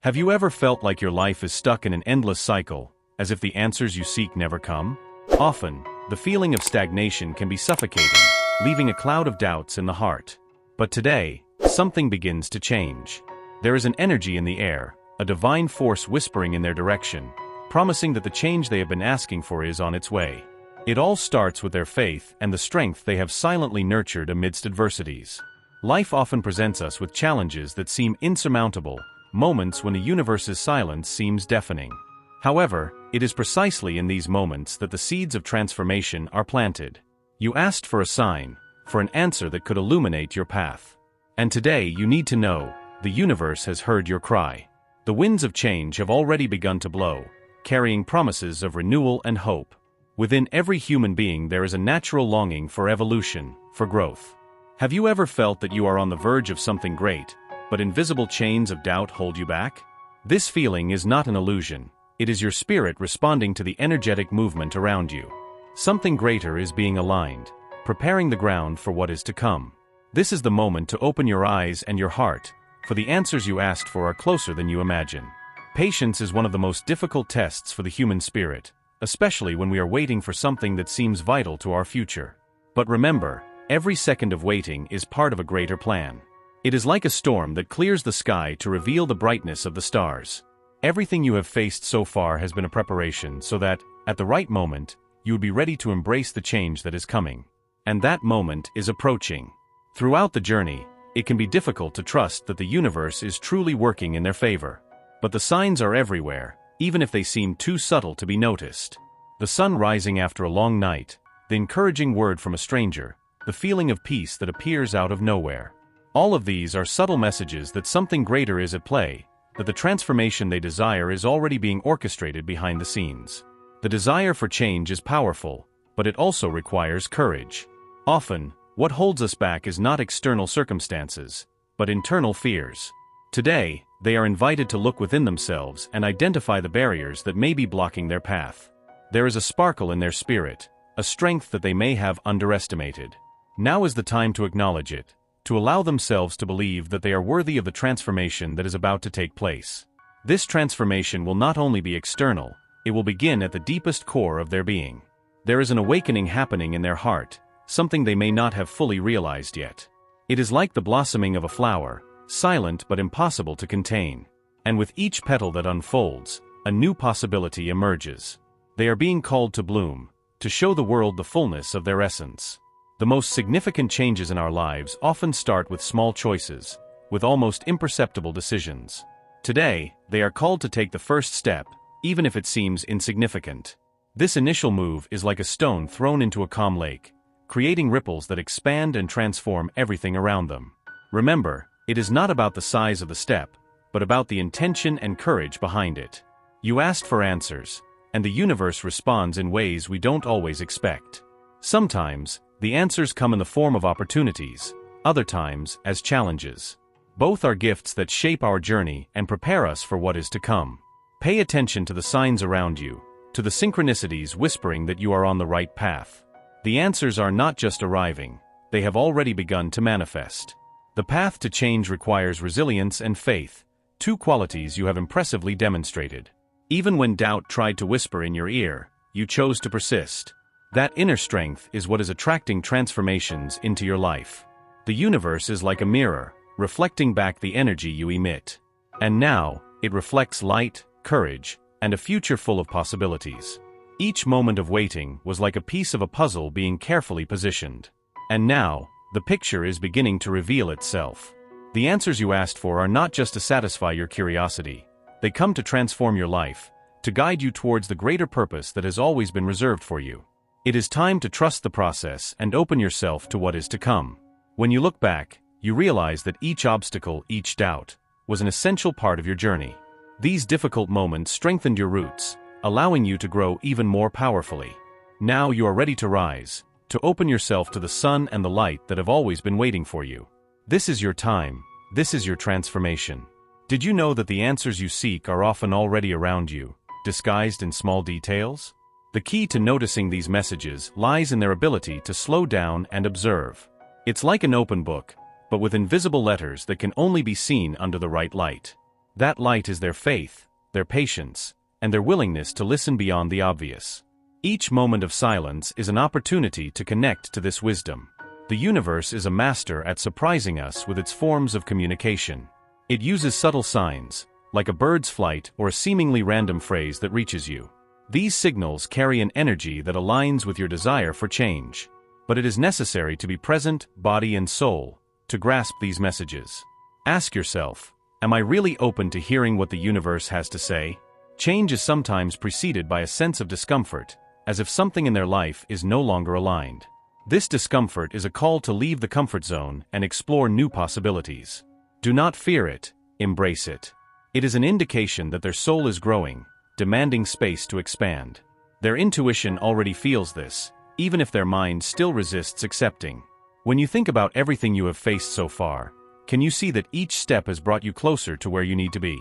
Have you ever felt like your life is stuck in an endless cycle, as if the answers you seek never come? Often, the feeling of stagnation can be suffocating, leaving a cloud of doubts in the heart. But today, something begins to change. There is an energy in the air, a divine force whispering in their direction, promising that the change they have been asking for is on its way. It all starts with their faith and the strength they have silently nurtured amidst adversities. Life often presents us with challenges that seem insurmountable, moments when the universe's silence seems deafening. However, it is precisely in these moments that the seeds of transformation are planted. You asked for a sign, for an answer that could illuminate your path. And today you need to know, the universe has heard your cry. The winds of change have already begun to blow, carrying promises of renewal and hope. Within every human being there is a natural longing for evolution, for growth. Have you ever felt that you are on the verge of something great, but invisible chains of doubt hold you back? This feeling is not an illusion. It is your spirit responding to the energetic movement around you. Something greater is being aligned, preparing the ground for what is to come. This is the moment to open your eyes and your heart, for the answers you asked for are closer than you imagine. Patience is one of the most difficult tests for the human spirit, especially when we are waiting for something that seems vital to our future. But remember, every second of waiting is part of a greater plan. It is like a storm that clears the sky to reveal the brightness of the stars. Everything you have faced so far has been a preparation so that, at the right moment, you would be ready to embrace the change that is coming. And that moment is approaching. Throughout the journey, it can be difficult to trust that the universe is truly working in their favor. But the signs are everywhere, even if they seem too subtle to be noticed. The sun rising after a long night, the encouraging word from a stranger, the feeling of peace that appears out of nowhere. All of these are subtle messages that something greater is at play, that the transformation they desire is already being orchestrated behind the scenes. The desire for change is powerful, but it also requires courage. Often, what holds us back is not external circumstances, but internal fears. Today, they are invited to look within themselves and identify the barriers that may be blocking their path. There is a sparkle in their spirit, a strength that they may have underestimated. Now is the time to acknowledge it, to allow themselves to believe that they are worthy of the transformation that is about to take place. This transformation will not only be external, it will begin at the deepest core of their being. There is an awakening happening in their heart, something they may not have fully realized yet. It is like the blossoming of a flower, silent but impossible to contain. And with each petal that unfolds, a new possibility emerges. They are being called to bloom, to show the world the fullness of their essence. The most significant changes in our lives often start with small choices, with almost imperceptible decisions. Today, they are called to take the first step, even if it seems insignificant. This initial move is like a stone thrown into a calm lake, creating ripples that expand and transform everything around them. Remember, it is not about the size of the step, but about the intention and courage behind it. You asked for answers, and the universe responds in ways we don't always expect. Sometimes, the answers come in the form of opportunities, other times as challenges. Both are gifts that shape our journey and prepare us for what is to come. Pay attention to the signs around you, to the synchronicities whispering that you are on the right path. The answers are not just arriving, they have already begun to manifest. The path to change requires resilience and faith, two qualities you have impressively demonstrated. Even when doubt tried to whisper in your ear, you chose to persist. That inner strength is what is attracting transformations into your life. The universe is like a mirror, reflecting back the energy you emit. And now, it reflects light, courage, and a future full of possibilities. Each moment of waiting was like a piece of a puzzle being carefully positioned. And now, the picture is beginning to reveal itself. The answers you asked for are not just to satisfy your curiosity. They come to transform your life, to guide you towards the greater purpose that has always been reserved for you. It is time to trust the process and open yourself to what is to come. When you look back, you realize that each obstacle, each doubt, was an essential part of your journey. These difficult moments strengthened your roots, allowing you to grow even more powerfully. Now you are ready to rise, to open yourself to the sun and the light that have always been waiting for you. This is your time, this is your transformation. Did you know that the answers you seek are often already around you, disguised in small details? The key to noticing these messages lies in their ability to slow down and observe. It's like an open book, but with invisible letters that can only be seen under the right light. That light is their faith, their patience, and their willingness to listen beyond the obvious. Each moment of silence is an opportunity to connect to this wisdom. The universe is a master at surprising us with its forms of communication. It uses subtle signs, like a bird's flight or a seemingly random phrase that reaches you. These signals carry an energy that aligns with your desire for change. But it is necessary to be present, body and soul, to grasp these messages. Ask yourself, am I really open to hearing what the universe has to say? Change is sometimes preceded by a sense of discomfort, as if something in their life is no longer aligned. This discomfort is a call to leave the comfort zone and explore new possibilities. Do not fear it, embrace it. It is an indication that their soul is growing, demanding space to expand. Their intuition already feels this, even if their mind still resists accepting. When you think about everything you have faced so far, can you see that each step has brought you closer to where you need to be?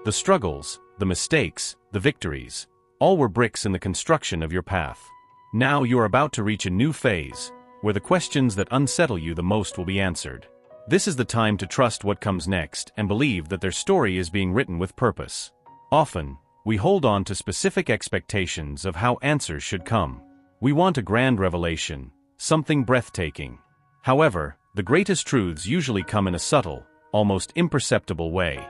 The struggles, the mistakes, the victories, all were bricks in the construction of your path. Now you are about to reach a new phase, where the questions that unsettle you the most will be answered. This is the time to trust what comes next and believe that their story is being written with purpose. Often, we hold on to specific expectations of how answers should come. We want a grand revelation, something breathtaking. However, the greatest truths usually come in a subtle, almost imperceptible way.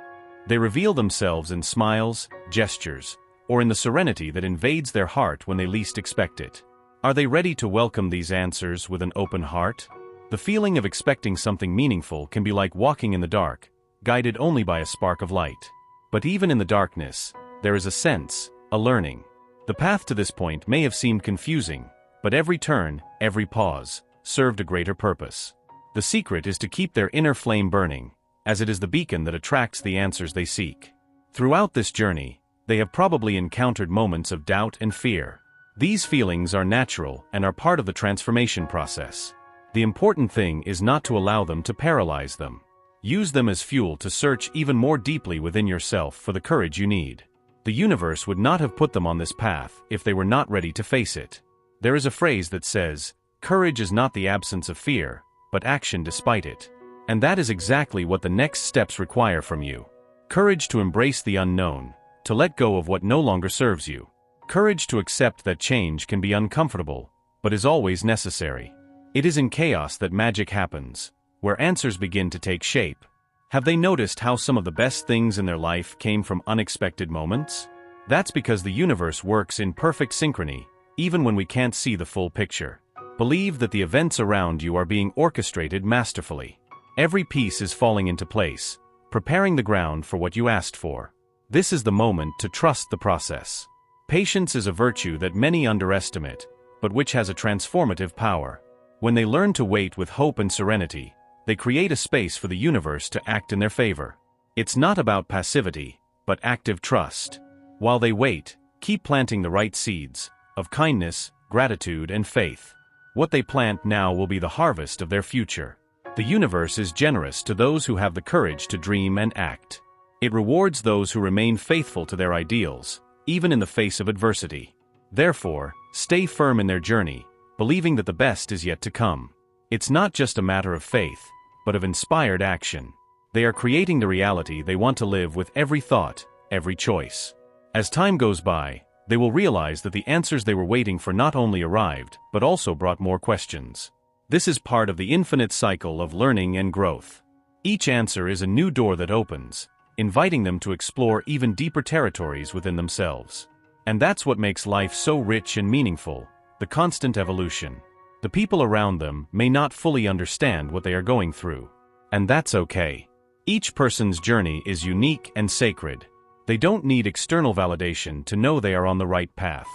They reveal themselves in smiles, gestures, or in the serenity that invades their heart when they least expect it. Are they ready to welcome these answers with an open heart? The feeling of expecting something meaningful can be like walking in the dark, guided only by a spark of light. But even in the darkness, there is a sense, a learning. The path to this point may have seemed confusing, but every turn, every pause, served a greater purpose. The secret is to keep their inner flame burning, as it is the beacon that attracts the answers they seek. Throughout this journey, they have probably encountered moments of doubt and fear. These feelings are natural and are part of the transformation process. The important thing is not to allow them to paralyze them. Use them as fuel to search even more deeply within yourself for the courage you need. The universe would not have put them on this path if they were not ready to face it. There is a phrase that says, "Courage is not the absence of fear, but action despite it." And that is exactly what the next steps require from you. Courage to embrace the unknown, to let go of what no longer serves you. Courage to accept that change can be uncomfortable, but is always necessary. It is in chaos that magic happens, where answers begin to take shape. Have they noticed how some of the best things in their life came from unexpected moments? That's because the universe works in perfect synchrony, even when we can't see the full picture. Believe that the events around you are being orchestrated masterfully. Every piece is falling into place, preparing the ground for what you asked for. This is the moment to trust the process. Patience is a virtue that many underestimate, but which has a transformative power. When they learn to wait with hope and serenity, they create a space for the universe to act in their favor. It's not about passivity, but active trust. While they wait, keep planting the right seeds, of kindness, gratitude, and faith. What they plant now will be the harvest of their future. The universe is generous to those who have the courage to dream and act. It rewards those who remain faithful to their ideals, even in the face of adversity. Therefore, stay firm in their journey, believing that the best is yet to come. It's not just a matter of faith, but of inspired action. They are creating the reality they want to live with every thought, every choice. As time goes by, they will realize that the answers they were waiting for not only arrived, but also brought more questions. This is part of the infinite cycle of learning and growth. Each answer is a new door that opens, inviting them to explore even deeper territories within themselves. And that's what makes life so rich and meaningful, the constant evolution. The people around them may not fully understand what they are going through. And that's okay. Each person's journey is unique and sacred. They don't need external validation to know they are on the right path.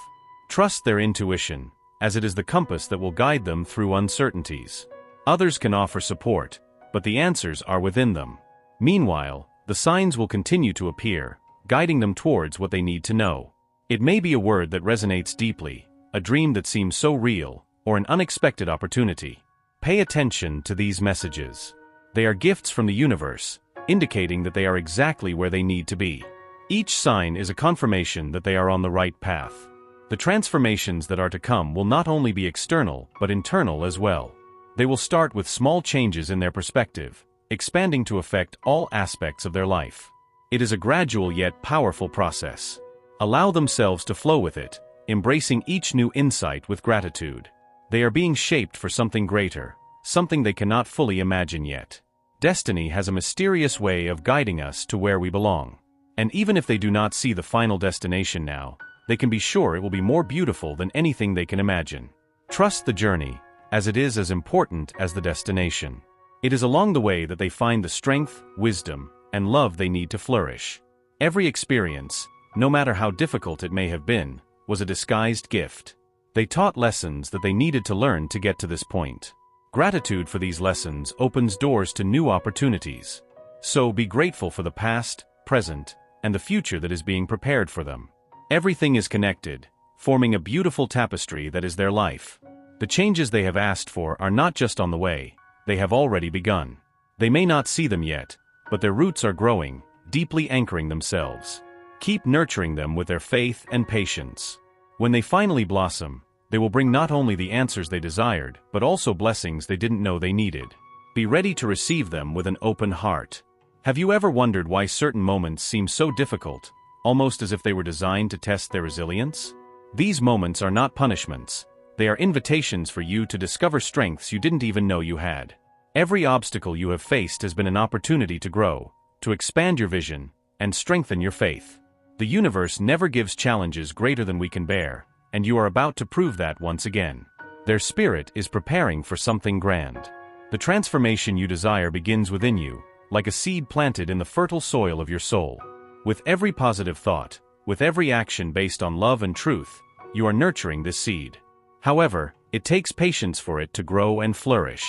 Trust their intuition, as it is the compass that will guide them through uncertainties. Others can offer support, but the answers are within them. Meanwhile, the signs will continue to appear, guiding them towards what they need to know. It may be a word that resonates deeply, a dream that seems so real, or an unexpected opportunity. Pay attention to these messages. They are gifts from the universe, indicating that they are exactly where they need to be. Each sign is a confirmation that they are on the right path. The transformations that are to come will not only be external, but internal as well. They will start with small changes in their perspective, expanding to affect all aspects of their life. It is a gradual yet powerful process. Allow themselves to flow with it, embracing each new insight with gratitude. They are being shaped for something greater, something they cannot fully imagine yet. Destiny has a mysterious way of guiding us to where we belong. And even if they do not see the final destination now, they can be sure it will be more beautiful than anything they can imagine. Trust the journey, as it is as important as the destination. It is along the way that they find the strength, wisdom, and love they need to flourish. Every experience, no matter how difficult it may have been, was a disguised gift. They taught lessons that they needed to learn to get to this point. Gratitude for these lessons opens doors to new opportunities. So be grateful for the past, present, and the future that is being prepared for them. Everything is connected, forming a beautiful tapestry that is their life. The changes they have asked for are not just on the way, they have already begun. They may not see them yet, but their roots are growing, deeply anchoring themselves. Keep nurturing them with their faith and patience. When they finally blossom, they will bring not only the answers they desired, but also blessings they didn't know they needed. Be ready to receive them with an open heart. Have you ever wondered why certain moments seem so difficult, almost as if they were designed to test their resilience? These moments are not punishments. They are invitations for you to discover strengths you didn't even know you had. Every obstacle you have faced has been an opportunity to grow, to expand your vision, and strengthen your faith. The universe never gives challenges greater than we can bear, and you are about to prove that once again. Their spirit is preparing for something grand. The transformation you desire begins within you, like a seed planted in the fertile soil of your soul. With every positive thought, with every action based on love and truth, you are nurturing this seed. However, it takes patience for it to grow and flourish.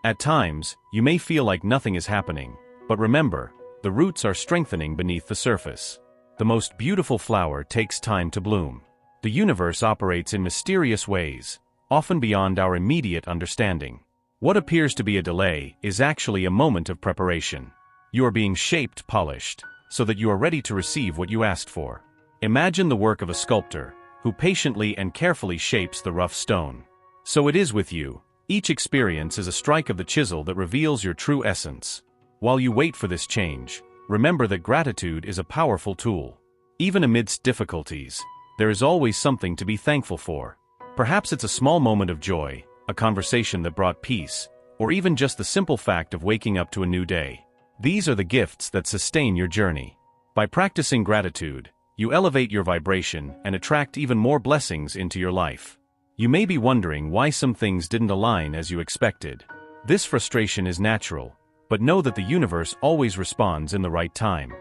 At times, you may feel like nothing is happening, but remember, the roots are strengthening beneath the surface. The most beautiful flower takes time to bloom. The universe operates in mysterious ways, often beyond our immediate understanding. What appears to be a delay is actually a moment of preparation. You are being shaped, polished, so that you are ready to receive what you asked for. Imagine the work of a sculptor, who patiently and carefully shapes the rough stone. So it is with you. Each experience is a strike of the chisel that reveals your true essence. While you wait for this change, remember that gratitude is a powerful tool. Even amidst difficulties, there is always something to be thankful for. Perhaps it's a small moment of joy, a conversation that brought peace, or even just the simple fact of waking up to a new day. These are the gifts that sustain your journey. By practicing gratitude, you elevate your vibration and attract even more blessings into your life. You may be wondering why some things didn't align as you expected. This frustration is natural, but know that the universe always responds in the right time.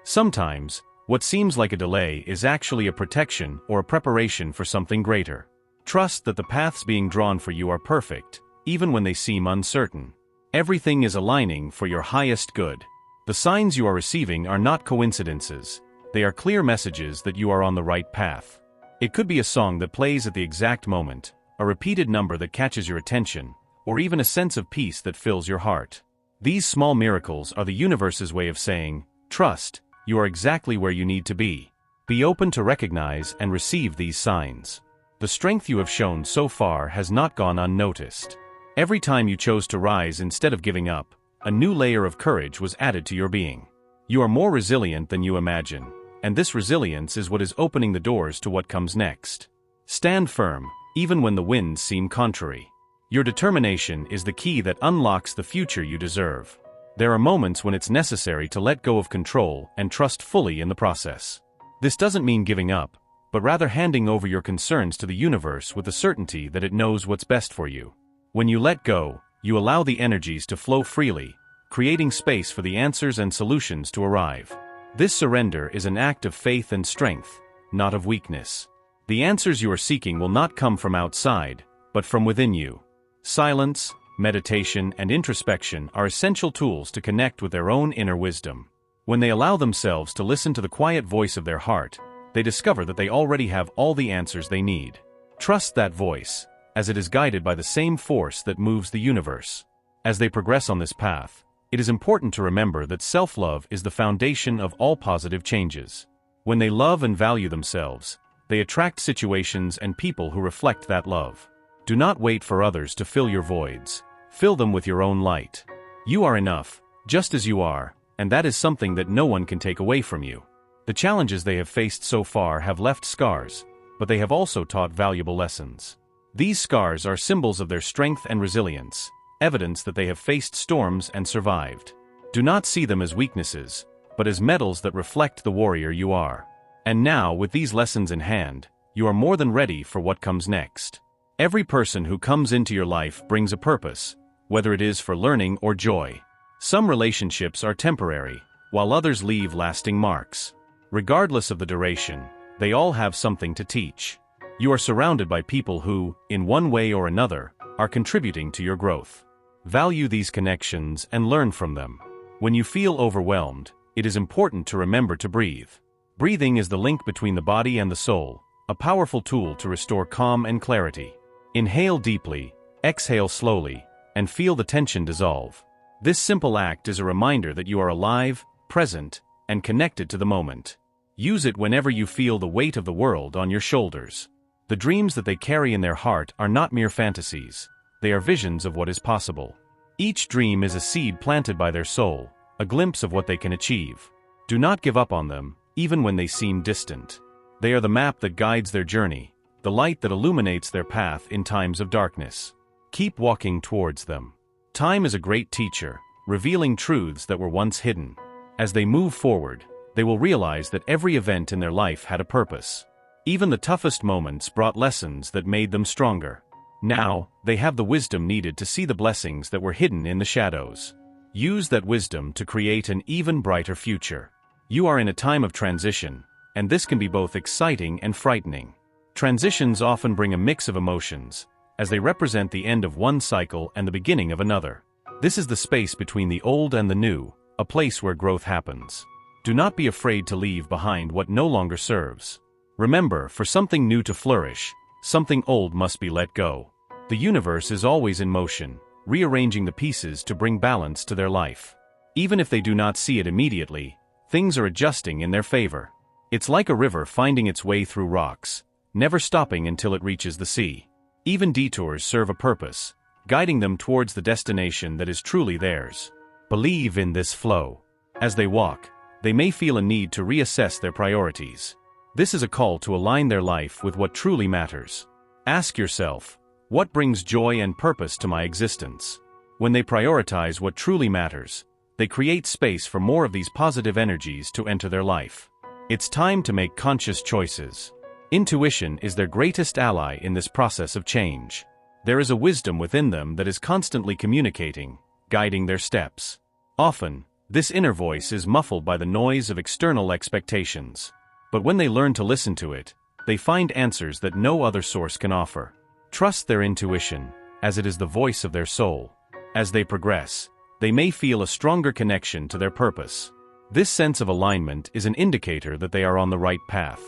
Sometimes, what seems like a delay is actually a protection or a preparation for something greater. Trust that the paths being drawn for you are perfect, even when they seem uncertain. Everything is aligning for your highest good. The signs you are receiving are not coincidences. They are clear messages that you are on the right path. It could be a song that plays at the exact moment, a repeated number that catches your attention, or even a sense of peace that fills your heart. These small miracles are the universe's way of saying, trust, you are exactly where you need to be. Be open to recognize and receive these signs. The strength you have shown so far has not gone unnoticed. Every time you chose to rise instead of giving up, a new layer of courage was added to your being. You are more resilient than you imagine, and this resilience is what is opening the doors to what comes next. Stand firm, even when the winds seem contrary. Your determination is the key that unlocks the future you deserve. There are moments when it's necessary to let go of control and trust fully in the process. This doesn't mean giving up, but rather handing over your concerns to the universe with the certainty that it knows what's best for you. When you let go, you allow the energies to flow freely, creating space for the answers and solutions to arrive. This surrender is an act of faith and strength, not of weakness. The answers you are seeking will not come from outside, but from within you. Silence, meditation, and introspection are essential tools to connect with their own inner wisdom. When they allow themselves to listen to the quiet voice of their heart, they discover that they already have all the answers they need. Trust that voice, as it is guided by the same force that moves the universe. As they progress on this path, it is important to remember that self-love is the foundation of all positive changes. When they love and value themselves, they attract situations and people who reflect that love. Do not wait for others to fill your voids. Fill them with your own light. You are enough, just as you are, and that is something that no one can take away from you. The challenges they have faced so far have left scars, but they have also taught valuable lessons. These scars are symbols of their strength and resilience, evidence that they have faced storms and survived. Do not see them as weaknesses, but as medals that reflect the warrior you are. And now, with these lessons in hand, you are more than ready for what comes next. Every person who comes into your life brings a purpose, whether it is for learning or joy. Some relationships are temporary, while others leave lasting marks. Regardless of the duration, they all have something to teach. You are surrounded by people who, in one way or another, are contributing to your growth. Value these connections and learn from them. When you feel overwhelmed, it is important to remember to breathe. Breathing is the link between the body and the soul, a powerful tool to restore calm and clarity. Inhale deeply, exhale slowly, and feel the tension dissolve. This simple act is a reminder that you are alive, present, and connected to the moment. Use it whenever you feel the weight of the world on your shoulders. The dreams that they carry in their heart are not mere fantasies. They are visions of what is possible. Each dream is a seed planted by their soul, a glimpse of what they can achieve. Do not give up on them, even when they seem distant. They are the map that guides their journey, the light that illuminates their path in times of darkness. Keep walking towards them. Time is a great teacher, revealing truths that were once hidden. As they move forward, they will realize that every event in their life had a purpose. Even the toughest moments brought lessons that made them stronger. Now, they have the wisdom needed to see the blessings that were hidden in the shadows. Use that wisdom to create an even brighter future. You are in a time of transition, and this can be both exciting and frightening. Transitions often bring a mix of emotions, as they represent the end of one cycle and the beginning of another. This is the space between the old and the new, a place where growth happens. Do not be afraid to leave behind what no longer serves. Remember, for something new to flourish, something old must be let go. The universe is always in motion, rearranging the pieces to bring balance to their life. Even if they do not see it immediately, things are adjusting in their favor. It's like a river finding its way through rocks, never stopping until it reaches the sea. Even detours serve a purpose, guiding them towards the destination that is truly theirs. Believe in this flow. As they walk, they may feel a need to reassess their priorities. This is a call to align their life with what truly matters. Ask yourself, what brings joy and purpose to my existence? When they prioritize what truly matters, they create space for more of these positive energies to enter their life. It's time to make conscious choices. Intuition is their greatest ally in this process of change. There is a wisdom within them that is constantly communicating, guiding their steps. Often, this inner voice is muffled by the noise of external expectations. But when they learn to listen to it, they find answers that no other source can offer. Trust their intuition, as it is the voice of their soul. As they progress, they may feel a stronger connection to their purpose. This sense of alignment is an indicator that they are on the right path.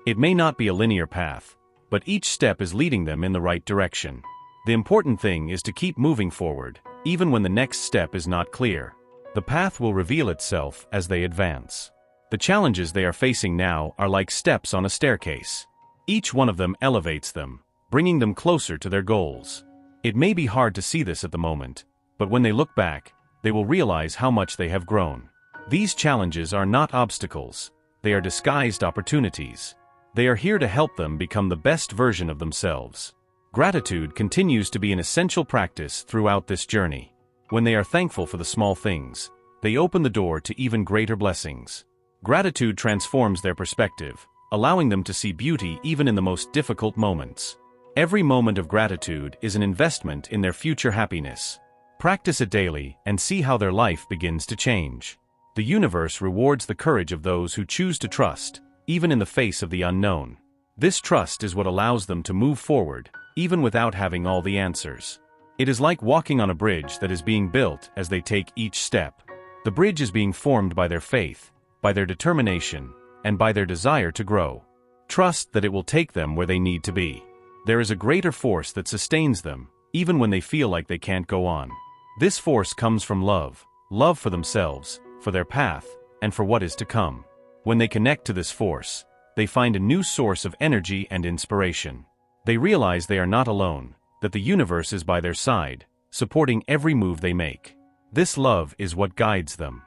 It may not be a linear path, but each step is leading them in the right direction. The important thing is to keep moving forward, even when the next step is not clear. The path will reveal itself as they advance. The challenges they are facing now are like steps on a staircase. Each one of them elevates them, bringing them closer to their goals. It may be hard to see this at the moment, but when they look back, they will realize how much they have grown. These challenges are not obstacles, they are disguised opportunities. They are here to help them become the best version of themselves. Gratitude continues to be an essential practice throughout this journey. When they are thankful for the small things, they open the door to even greater blessings. Gratitude transforms their perspective, allowing them to see beauty even in the most difficult moments. Every moment of gratitude is an investment in their future happiness. Practice it daily and see how their life begins to change. The universe rewards the courage of those who choose to trust, even in the face of the unknown. This trust is what allows them to move forward, even without having all the answers. It is like walking on a bridge that is being built as they take each step. The bridge is being formed by their faith, by their determination, and by their desire to grow. Trust that it will take them where they need to be. There is a greater force that sustains them, even when they feel like they can't go on. This force comes from love for themselves, for their path, and for what is to come. When they connect to this force, they find a new source of energy and inspiration. They realize they are not alone, that the universe is by their side, supporting every move they make. This love is what guides them.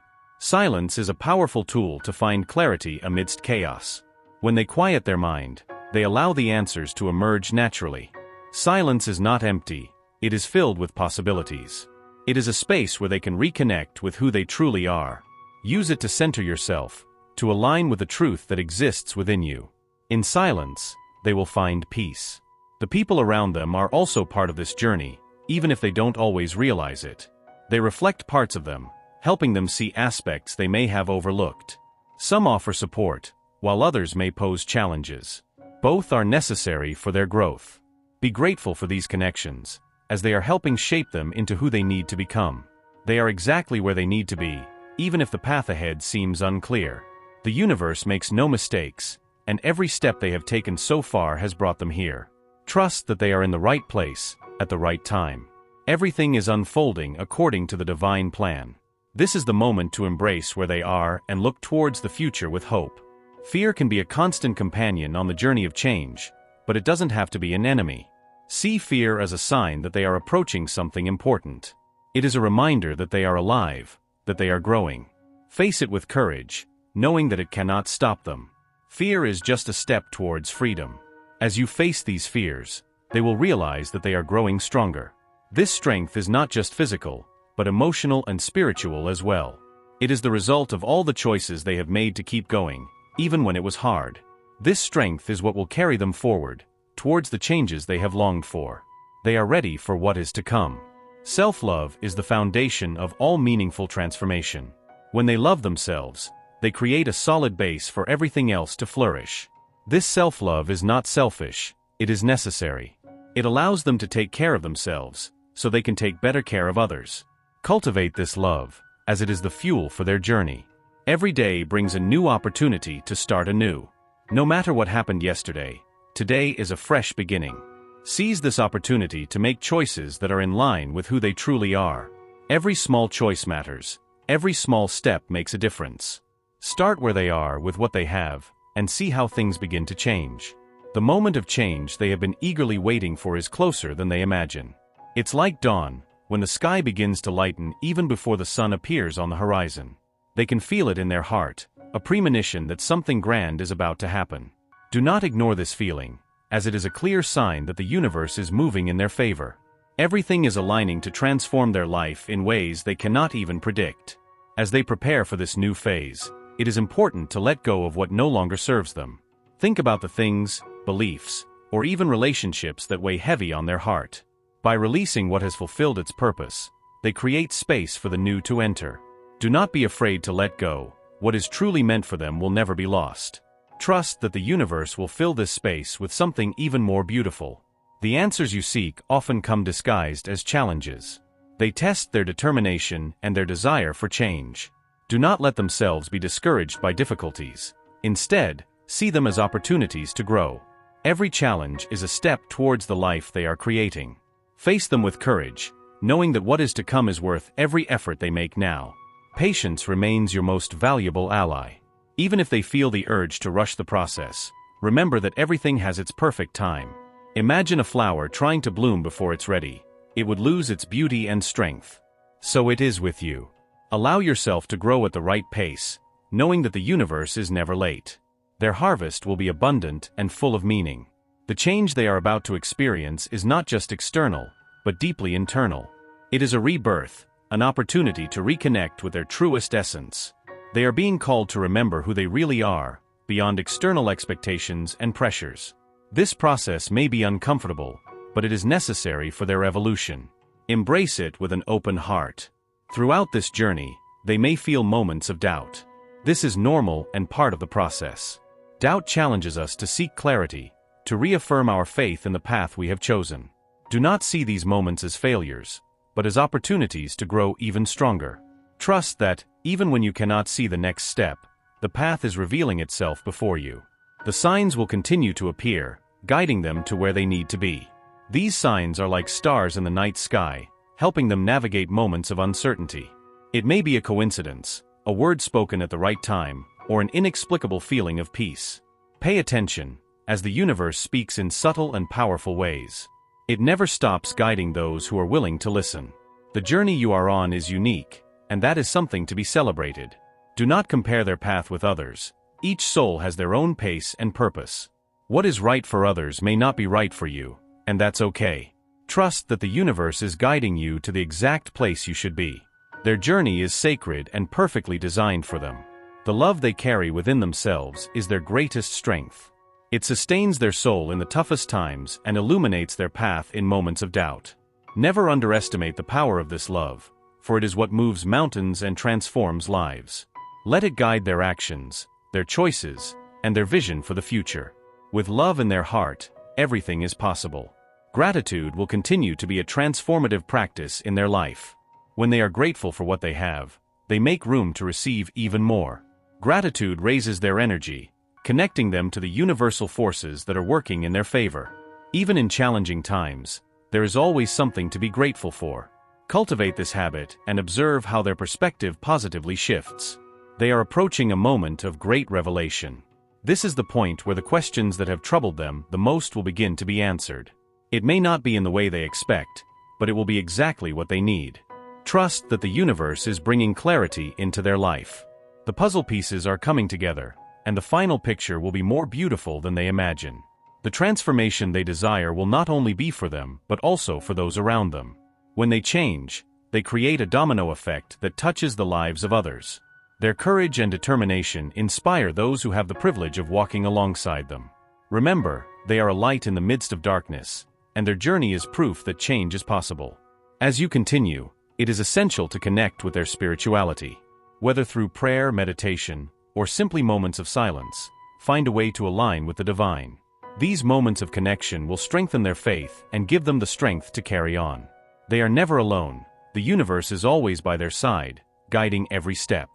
Silence is a powerful tool to find clarity amidst chaos. When they quiet their mind, they allow the answers to emerge naturally. Silence is not empty, it is filled with possibilities. It is a space where they can reconnect with who they truly are. Use it to center yourself, to align with the truth that exists within you. In silence, they will find peace. The people around them are also part of this journey, even if they don't always realize it. They reflect parts of them, helping them see aspects they may have overlooked. Some offer support, while others may pose challenges. Both are necessary for their growth. Be grateful for these connections, as they are helping shape them into who they need to become. They are exactly where they need to be, even if the path ahead seems unclear. The universe makes no mistakes, and every step they have taken so far has brought them here. Trust that they are in the right place, at the right time. Everything is unfolding according to the divine plan. This is the moment to embrace where they are and look towards the future with hope. Fear can be a constant companion on the journey of change, but it doesn't have to be an enemy. See fear as a sign that they are approaching something important. It is a reminder that they are alive, that they are growing. Face it with courage, knowing that it cannot stop them. Fear is just a step towards freedom. As you face these fears, they will realize that they are growing stronger. This strength is not just physical, but emotional and spiritual as well. It is the result of all the choices they have made to keep going, even when it was hard. This strength is what will carry them forward, towards the changes they have longed for. They are ready for what is to come. Self-love is the foundation of all meaningful transformation. When they love themselves, they create a solid base for everything else to flourish. This self-love is not selfish, it is necessary. It allows them to take care of themselves, so they can take better care of others. Cultivate this love, as it is the fuel for their journey. Every day brings a new opportunity to start anew. No matter what happened yesterday, today is a fresh beginning. Seize this opportunity to make choices that are in line with who they truly are. Every small choice matters. Every small step makes a difference. Start where they are with what they have, and see how things begin to change. The moment of change they have been eagerly waiting for is closer than they imagine. It's like dawn, when the sky begins to lighten even before the sun appears on the horizon. They can feel it in their heart, a premonition that something grand is about to happen. Do not ignore this feeling, as it is a clear sign that the universe is moving in their favor. Everything is aligning to transform their life in ways they cannot even predict. As they prepare for this new phase, it is important to let go of what no longer serves them. Think about the things, beliefs, or even relationships that weigh heavy on their heart. By releasing what has fulfilled its purpose, they create space for the new to enter. Do not be afraid to let go. What is truly meant for them will never be lost. Trust that the universe will fill this space with something even more beautiful. The answers you seek often come disguised as challenges. They test their determination and their desire for change. Do not let themselves be discouraged by difficulties. Instead, see them as opportunities to grow. Every challenge is a step towards the life they are creating. Face them with courage, knowing that what is to come is worth every effort they make now. Patience remains your most valuable ally. Even if they feel the urge to rush the process, remember that everything has its perfect time. Imagine a flower trying to bloom before it's ready. It would lose its beauty and strength. So it is with you. Allow yourself to grow at the right pace, knowing that the universe is never late. Their harvest will be abundant and full of meaning. The change they are about to experience is not just external, but deeply internal. It is a rebirth, an opportunity to reconnect with their truest essence. They are being called to remember who they really are, beyond external expectations and pressures. This process may be uncomfortable, but it is necessary for their evolution. Embrace it with an open heart. Throughout this journey, they may feel moments of doubt. This is normal and part of the process. Doubt challenges us to seek clarity, to reaffirm our faith in the path we have chosen. Do not see these moments as failures, but as opportunities to grow even stronger. Trust that, even when you cannot see the next step, the path is revealing itself before you. The signs will continue to appear, guiding them to where they need to be. These signs are like stars in the night sky, helping them navigate moments of uncertainty. It may be a coincidence, a word spoken at the right time, or an inexplicable feeling of peace. Pay attention, as the universe speaks in subtle and powerful ways. It never stops guiding those who are willing to listen. The journey you are on is unique, and that is something to be celebrated. Do not compare their path with others. Each soul has their own pace and purpose. What is right for others may not be right for you, and that's okay. Trust that the universe is guiding you to the exact place you should be. Their journey is sacred and perfectly designed for them. The love they carry within themselves is their greatest strength. It sustains their soul in the toughest times and illuminates their path in moments of doubt. Never underestimate the power of this love, for it is what moves mountains and transforms lives. Let it guide their actions, their choices, and their vision for the future. With love in their heart, everything is possible. Gratitude will continue to be a transformative practice in their life. When they are grateful for what they have, they make room to receive even more. Gratitude raises their energy, connecting them to the universal forces that are working in their favor. Even in challenging times, there is always something to be grateful for. Cultivate this habit and observe how their perspective positively shifts. They are approaching a moment of great revelation. This is the point where the questions that have troubled them the most will begin to be answered. It may not be in the way they expect, but it will be exactly what they need. Trust that the universe is bringing clarity into their life. The puzzle pieces are coming together, and the final picture will be more beautiful than they imagine. The transformation they desire will not only be for them, but also for those around them. When they change, they create a domino effect that touches the lives of others. Their courage and determination inspire those who have the privilege of walking alongside them. Remember, they are a light in the midst of darkness, and their journey is proof that change is possible. As you continue, it is essential to connect with their spirituality. Whether through prayer, meditation, or simply moments of silence, find a way to align with the divine. These moments of connection will strengthen their faith and give them the strength to carry on. They are never alone. The universe is always by their side, guiding every step.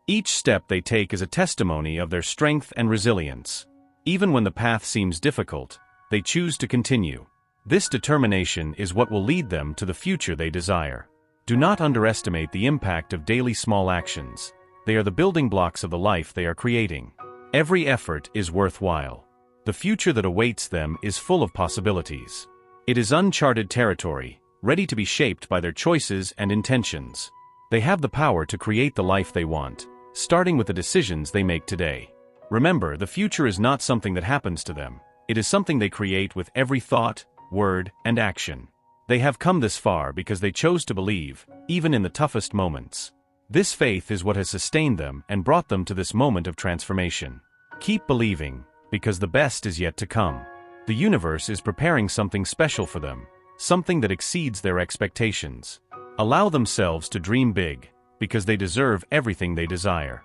Each step they take is a testimony of their strength and resilience. Even when the path seems difficult, they choose to continue. This determination is what will lead them to the future they desire. Do not underestimate the impact of daily small actions. They are the building blocks of the life they are creating. Every effort is worthwhile. The future that awaits them is full of possibilities. It is uncharted territory, ready to be shaped by their choices and intentions. They have the power to create the life they want, starting with the decisions they make today. Remember, the future is not something that happens to them. It is something they create with every thought, word, and action. They have come this far because they chose to believe, even in the toughest moments. This faith is what has sustained them and brought them to this moment of transformation. Keep believing, because the best is yet to come. The universe is preparing something special for them, something that exceeds their expectations. Allow themselves to dream big, because they deserve everything they desire.